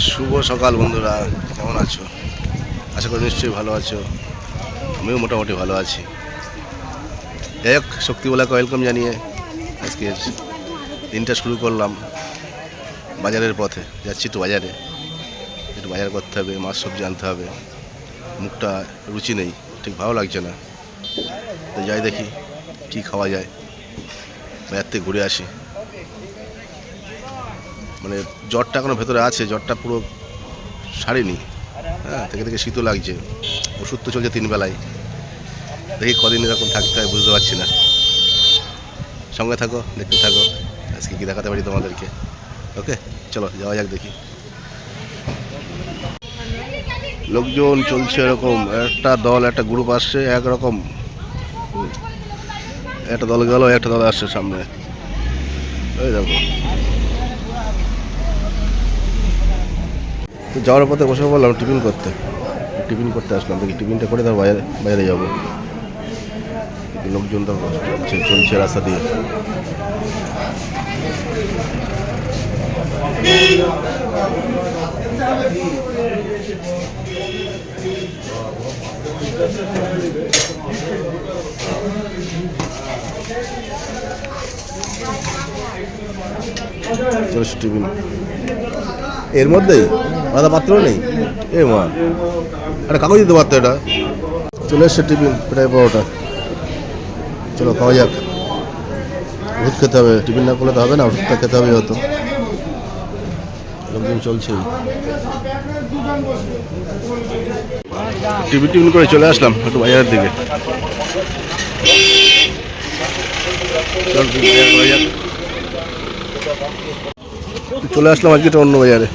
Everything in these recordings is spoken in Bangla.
শুভ সকাল বন্ধুরা, কেমন আছো? আশা করি নিশ্চয়ই ভালো আছো। আমিও মোটামুটি ভালো আছি। যাই হোক, শক্তিবলাকে ওয়েলকাম জানিয়ে আজকের দিনটা শুরু করলাম। বাজারের পথে যাচ্ছি, একটু বাজার করতে হবে, মাছ সবজি আনতে হবে। মুখটা রুচি নেই, ঠিক ভালো লাগছে না, তো যাই দেখি কি খাওয়া যায়, বাজার থেকে ঘুরে আসি। মানে জ্বরটা এখনো ভেতরে আছে, জ্বরটা পুরো সারেনি। হ্যাঁ, থেকে শীতও লাগছে। ওষুধ তো চলছে 3 বেলায়। দেখি কদিন এরকম থাকতে হয় বুঝতে পারছি না। সঙ্গে থাকো, দেখতে থাকো আজকে কি দেখাতে পারি তোমাদেরকে। ওকে, চলো যাওয়া যাক দেখি। লোকজন চলছে এরকম, একটা দল একটা গ্রুপ আসছে একরকম, একটা দল গেল একটা দল আসছে সামনে। ওই দেখো, তো যাওয়ার পথে বসে বললাম টিফিন করতে আসলাম। দেখি টিফিনটা করে তার বাইরে যাবো। লোকজন তো চলছে রাস্তা দিয়ে। টিফিন এর মধ্যেই আলাদা পাত্র নেই। এ মা, একটা কাগজ দিতে পারতো। এটা চলে এসছে টিফিন, প্রায় পরোটা। চলো খাওয়া যাক। ওষুধ খেতে হবে, টিফিন না করলে তো হবে না, ওষুধটা খেতে হবে। হয়তো লোকজন চলছেই। টিফিন করে চলে আসলাম একটু বাজারের দিকে। চলে আসলাম আজকে একটা অন্য বাজারে,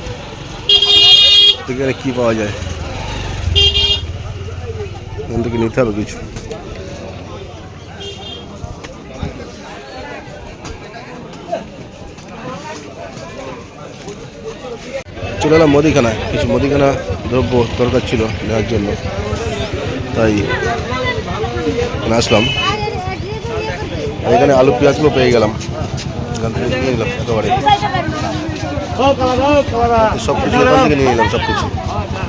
এখানে কী পাওয়া যায় এখান থেকে নিতে হবে কিছু। চলে এলাম মুদিখানায়, কিছু মুদিখানা দ্রব্য দরকার ছিল নেওয়ার জন্য, তাই আসলাম। এখানে আলু পেঁয়াজগুলো পেয়ে গেলাম, এখান থেকে নিয়ে নিলাম একেবারে সব কিছু। এখান থেকে নিয়ে নিলাম সব কিছু,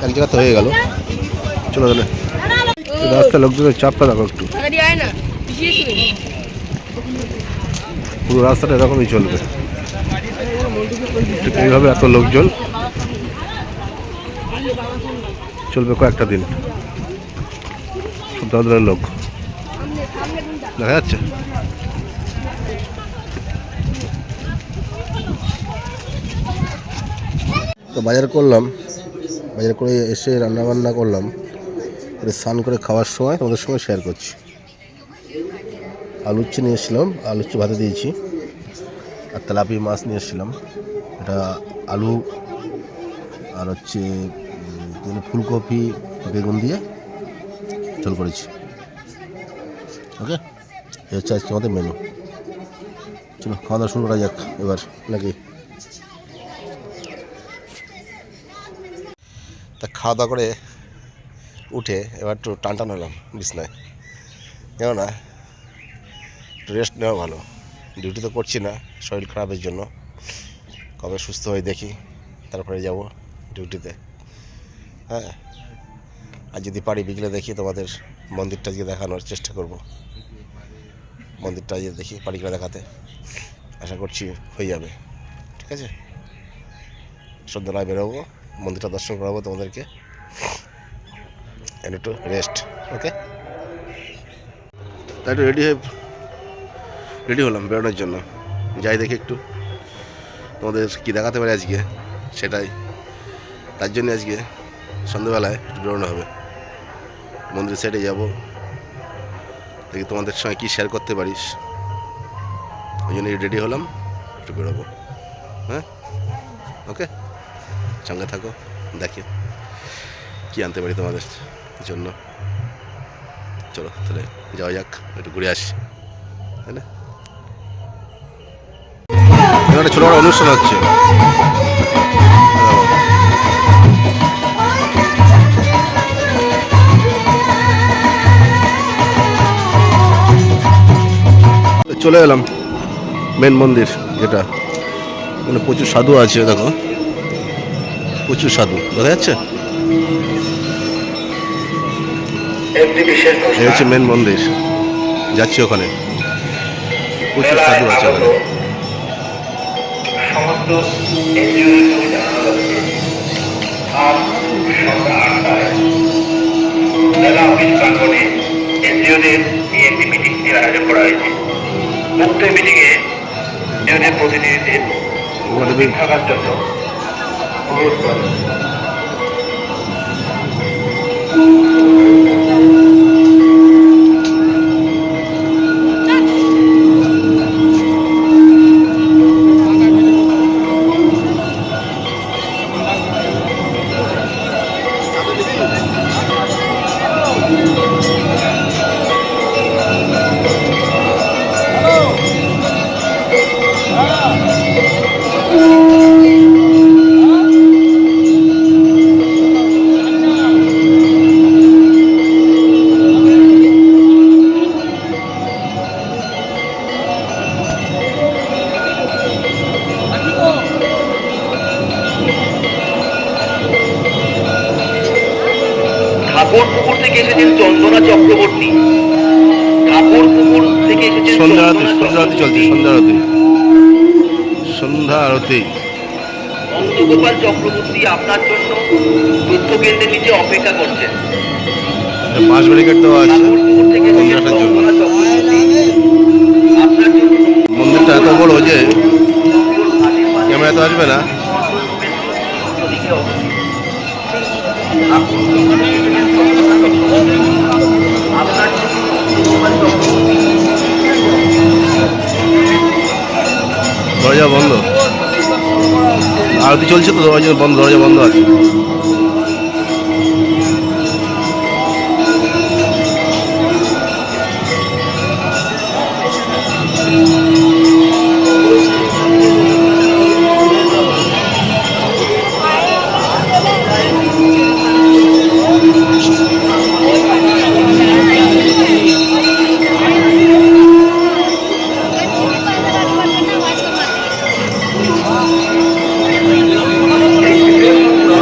এক জায়গাতে হয়ে গেল। চলো তাহলে, রাস্তায় লোকজনের চাপটা দেখো একটু, পুরো রাস্তাটা এরকমই চলবে। ঠিক এইভাবে এত লোকজন চলবে কয়েকটা দিন। সব ধরনের লোক দেখা যাচ্ছে। তো বাজার করলাম, বাজার করে এসে রান্নাবান্না করলাম, স্নান করে খাওয়ার সময় তোমাদের সঙ্গে শেয়ার করছি। আলুচ্ছি নিয়ে এসেছিলাম, আলুচ্ছি ভাতে দিয়েছি। আর তেলাপিয়া মাছ নিয়ে এসেছিলাম, এটা আলু আর হচ্ছে ফুলকপি বেগুন দিয়ে ঝোল করেছি। ওকে, এই হচ্ছে আজকে আমাদের মেনু। চলো খাওয়া দাওয়া শুরু করা যাক এবার, নাকি? তা খাওয়া দাওয়া করে উঠে এবার একটু টান হলাম বিছনায়। জানো না, রেস্ট নেওয়া ভালো। ডিউটি তো করছি না শরীর খারাপের জন্য, কবে সুস্থ হয়ে দেখি তারপরে যাব ডিউটিতে। হ্যাঁ, আর যদি পারি বিকেলে দেখি তোমাদের মন্দিরটা গিয়ে দেখানোর চেষ্টা করব। মন্দিরটা গিয়ে দেখি পারি কিনা দেখাতে, আশা করছি হয়ে যাবে। ঠিক আছে, সন্ধ্যাবেলায় বেরোবো, মন্দিরটা দর্শন করাবো তোমাদেরকে, একটু রেস্ট। ওকে, তাই একটু রেডি হলাম বেরোনোর জন্য। যাই দেখি একটু তোমাদের কী দেখাতে পারি আজকে, সেটাই। তার জন্য আজকে সন্ধ্যাবেলায় একটু বেরোনো হবে, মন্দিরের সাইডে যাব, দেখি তোমাদের সঙ্গে কী শেয়ার করতে পারিস। ওই জন্য রেডি হলাম, একটু বেরোবো। হ্যাঁ, ওকে, সঙ্গে থাকো, দেখি কী আনতে পারি তোমাদের জন্য। চলো তাহলে যাওয়া যাক, একটু ঘুরে আসি, তাই না? এখানে ছোটো বড় অনুষ্ঠান হচ্ছে। চলে এলাম মেন মন্দির, যেটা মানে প্রচুর সাধু আছে। দেখো প্রচুর সাধু দেখা যাচ্ছে। এই হচ্ছে মেন মন্দির, যাচ্ছি ওখানে। প্রচুর সাধু আছে ওখানে। সমস্ত এনজিওগুলো জানানো যাচ্ছে আজ সন্ধ্যা ৮টায় জেলা অফিস প্রাঙ্গণে এনজিওদের নিয়ে একটি মিটিংয়ের আয়োজন করা হয়েছে। উক্ত মিটিংয়ে এনজিওদের প্রতিনিধিদের উপস্থিত থাকার জন্য অনুরোধ করা হয়েছে। ঠাকুরপুকুর থেকে এসেছেন চন্দনা চক্রবর্তী। ঠাকুরপুকুর থেকে এসেছেন সন্ধ্যা আরতি, সন্ধ্যা আরতি চলছে। সন্ধ্যা আরতি। নন্দগোপাল চক্রবর্তী আপনার জন্য তথ্য কেন্দ্রের নিচে অপেক্ষা করছেন। পাঁচ ব্যারিকেড দেওয়া আছে ঠাকুরপুকুর থেকে এসেছেন মন্দিরটার জন্য। চন্দনা চক্রবর্তী আপনার জন্য। মন্দিরটা এত বড় যে ক্যামেরা তো আসবে না। দরজা বন্ধ, আরতি চলছে তো, দরজা বন্ধ আছে।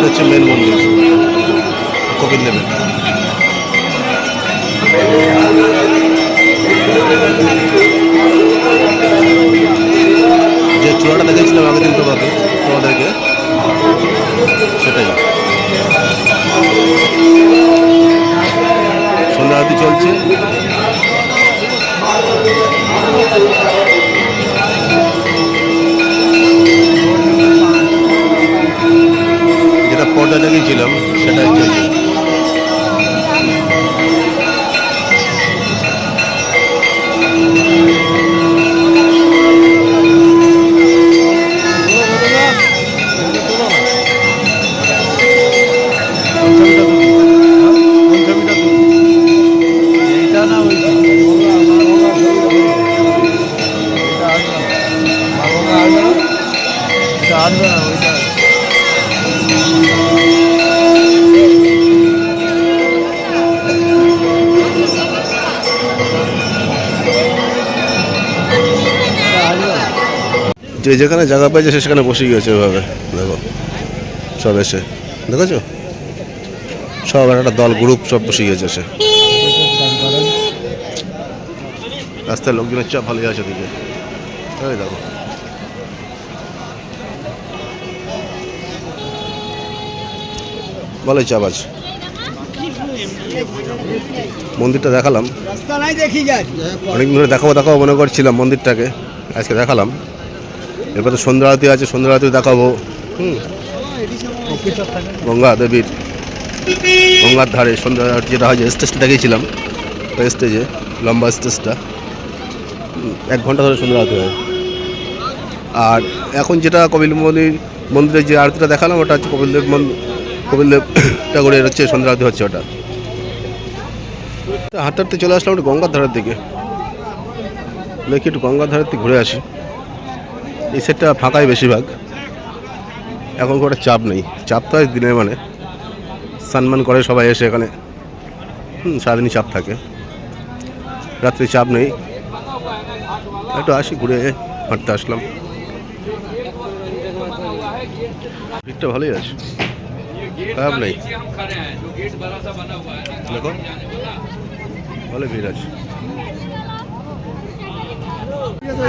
হচ্ছে মেন মন্দির কপিল দেবের। যে চূড়াটা দেখেছিলাম আগের দিন তোমাদেরকে, সেটাই। সন্ধ্যা আরতি চলছে। যেটা পর্দা দেখেছিলাম সেটাই চলছে। যে যেখানে জায়গা পাইছে সেখানে বসে গিয়েছে ওইভাবে। দেখো সব এসে দেখেছো, সব একটা দল গ্রুপ সব বসে গিয়েছে এসে। রাস্তায় লোকজনের চাপ ভালোই আছে দিকে। ওই দেখো ভালোই চাপ আছে। মন্দিরটা দেখালাম, অনেকদিন ধরে দেখাবো মনে করছিলাম মন্দিরটাকে, আজকে দেখালাম। এরপর তো সন্ধ্যা আরতি আছে, সন্ধ্যা আরতি দেখাবো। গঙ্গা দেবীর গঙ্গার ধারে সন্ধ্যা আরতি যেটা হয়, যে স্টেজটা দেখিয়েছিলাম ওই স্টেজে, লম্বা স্টেজটা 1 ঘন্টা ধরে সন্ধ্যা আরতি হয়। আর এখন যেটা কপিল মন্দিরে যে আরতিটা দেখালাম ওটা হচ্ছে কপিলদেব ঠাকুরের হচ্ছে সন্ধ্যা আরতি হচ্ছে ওটা। হাঁটতে হাঁটতে চলে আসলাম একটু গঙ্গার ধারের দিকে, দেখি একটু গঙ্গার ধারের দিকে ঘুরে আসি। এই সেটটা ফাঁকাই বেশিরভাগ, এখন কোনো চাপ নেই। চাপ তো হয় দিনের মানে স্নান করে সবাই এসে এখানে, সারাদিনই চাপ থাকে, রাত্রে চাপ নেই। একটু আসি ঘুরে হাঁটতে আসলাম, ভিড়টা ভালোই আছে। খারাপ নেই। দেখো ভালো ভিড় আছে,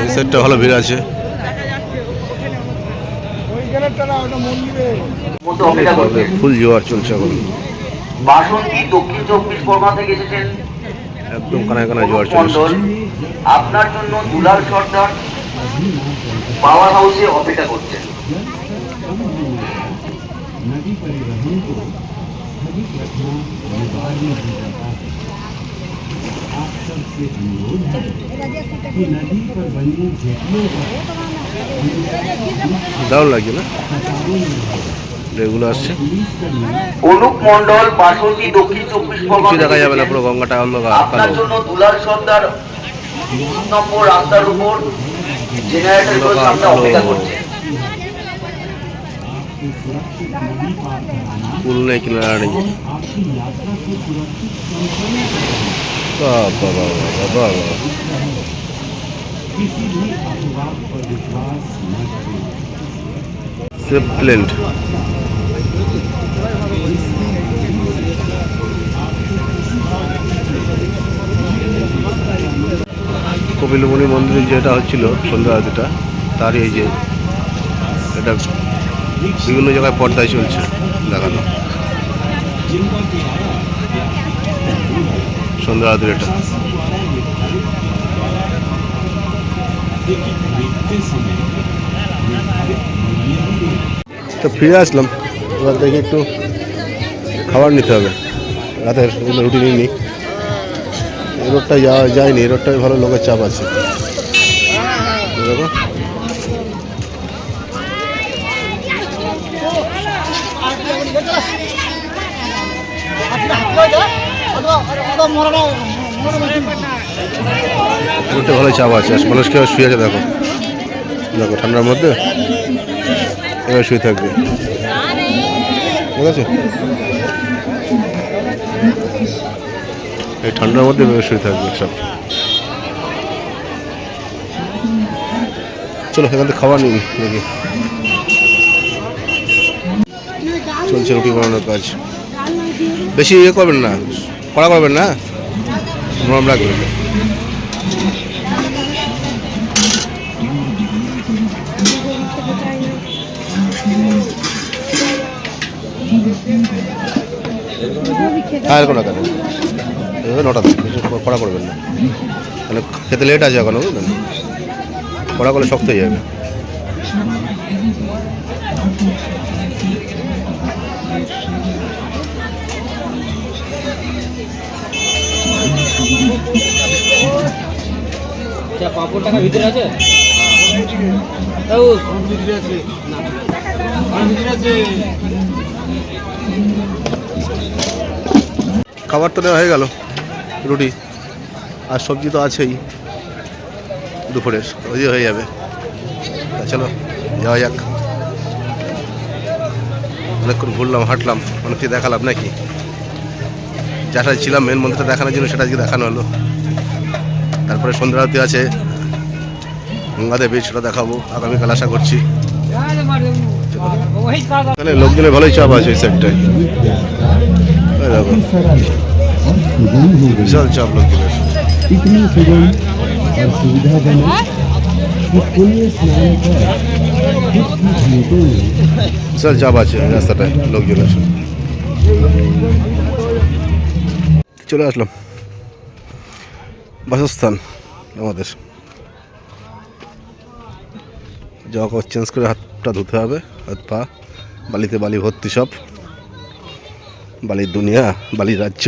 এই সাইডটা ভালো ভিড় আছে। মধ্যে অপেক্ষা করছেন। ফুল জোয়ার চলছে এখন, বাসন্তী দক্ষিণ 24 পরগনা থেকে এসেছেন একদম কানায় কানায় জোয়ার চলে মন্ডল। এসেছে। আপনার জন্য দুলাল সর্দার পাওয়ার হাউসে অপেক্ষা করছেন। नदी परिवहन को स्थगित रखना अनिवार्य हो जाता है। आप सबसे अनुरोध है कि नदी पर बनी जेटियों पर দারুণ লাগছে না, এগুলো আসছে। অনুপ মন্ডল বাসন্তী দক্ষিণ 24 কিছু পরগনা দেখা থেকে যাবে না, এসেছেন। পুরো গঙ্গাটা অন্ধকার আপনার কালো। জন্য দুলাল সর্দার 3 নম্বর রাস্তার উপর জেনারেটরের সামনে অপেক্ষা করছেন। सुरक्षित नदी पार कराना পুল নেই, কিনারা নেই। आपकी यात्रा को सुरक्षित संपन्न বাবা বাবা বাবা, किसी भी अफवाह पर विश्वास न करें। Safe plant. কপিলমুনি মন্দিরে যেটা হচ্ছিল সন্ধ্যা আরতিটা, তারই এই যে এটা বিভিন্ন জায়গায় পর্দায় চলছে দেখানো সন্ধ্যা আরতির এটা। তো ফিরে আসলাম, এবার দেখি একটু খাবার নিতে হবে রাতের, রুটি নিয়ে নিই। এই রোডটায় যাওয়া যায়নি, এই রোডটায় ভালো লোকের চাপ আছে। দেখো রোডটা ভালো চাপ আছে, মানুষকে শুয়ে আছে। দেখো দেখো ঠান্ডার মধ্যে এবার শুয়ে থাকবে, ঠিক আছে? এই ঠান্ডার মধ্যে এভাবে শুয়ে থাকবে সব। চলো এখান থেকে খাবার নিন দেখি। চলছে রুটি বানানোর কাজ, বেশি ইয়ে করবেন না, কড়া করবেন না, নরম রাখবেন। আর কোনো কেন এভাবে নটা কড়া করবেন না, মানে খেতে লেট আছে এখনো, বুঝলেন? কড়া করলে শক্ত হয়ে যাবে। পাপড় টাকা ভিতরে আছে, খাবার তো নেওয়া হয়ে গেল, রুটি আর সবজি তো আছেই দুপুরের, ওই যে হয়ে যাবে। তা চলো যাওয়া যাক। অনেকক্ষণ ঘুরলাম, হাঁটলাম, অনেককে দেখালাম নাকি, যাটা ছিলাম মেন মন্দিরটা দেখানোর জন্য সেটা আজকে দেখানো হলো। তারপরে সন্ধ্যা আরতি আছে গঙ্গাদেবী, সেটা দেখাবো আগামীকাল আশা করছি। এখানে লোকজনের ভালোই চাপ আছে এই সাইডটায়, দেখো বিশাল চাপ লোকজনের। इतनी सुगम और सुविधाजनक कि पुण्य स्नान पर कुछ घंटों में বিশাল চাপ আছে রাস্তাটায় লোকজনের। চলে আসলাম বাসস্থান আমাদের। জামা কাপড় চেঞ্জ করে হাতটা ধুতে হবে, হাত পা বালিতে, বালি ভর্তি সব, বালির দুনিয়া, বালির রাজ্য,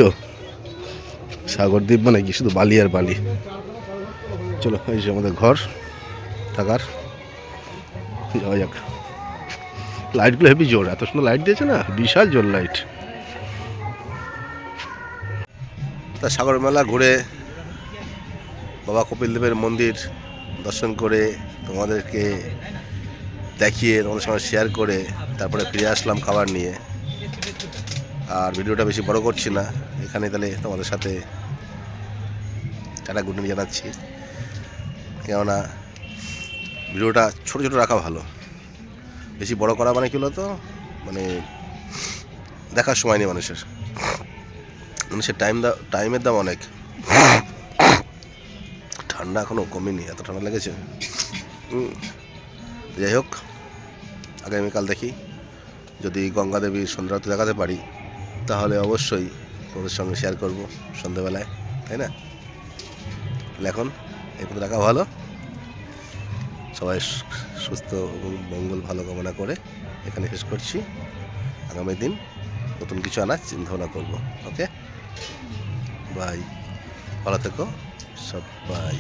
সাগর দ্বীপ মানে কি শুধু বালি আর বালি। চলো এই যে আমাদের ঘর থাকার, যাওয়া যাক। লাইটগুলো হেভি জোর, এত সুন্দর লাইট দিয়েছে না, বিশাল জোর লাইট। তা সাগর মেলা ঘুরে, বাবা কপিল দেবের মন্দির দর্শন করে, তোমাদেরকে দেখিয়ে, তোমাদের সঙ্গে শেয়ার করে তারপরে ফিরে আসলাম খাবার নিয়ে। আর ভিডিওটা বেশি বড় করছি না, এখানে তাহলে তোমাদের সাথে টাটা গুড নাইট জানাচ্ছি। কেননা ভিডিওটা ছোটো ছোটো রাখা ভালো, বেশি বড় করা মানে কী হলো তো, মানে দেখার সময় নেই মানুষের টাইমের দাম অনেক। ঠান্ডা এখনও কমেনি, এত ঠান্ডা লেগেছে। যাই হোক, আগামীকাল দেখি যদি গঙ্গা দেবীর সন্ধ্যারতি দেখাতে পারি তাহলে অবশ্যই তোমাদের সঙ্গে শেয়ার করব সন্ধ্যাবেলায়, তাই না? তাহলে এখন এই পথে রাখা ভালো। সবাই সুস্থ এবং মঙ্গল ভালো কামনা করে এখানে শেষ করছি। আগামী দিন নতুন কিছু আনার চিন্তাভাবনা করবো। ওকে, বাই, ভালো থেকো সবাই।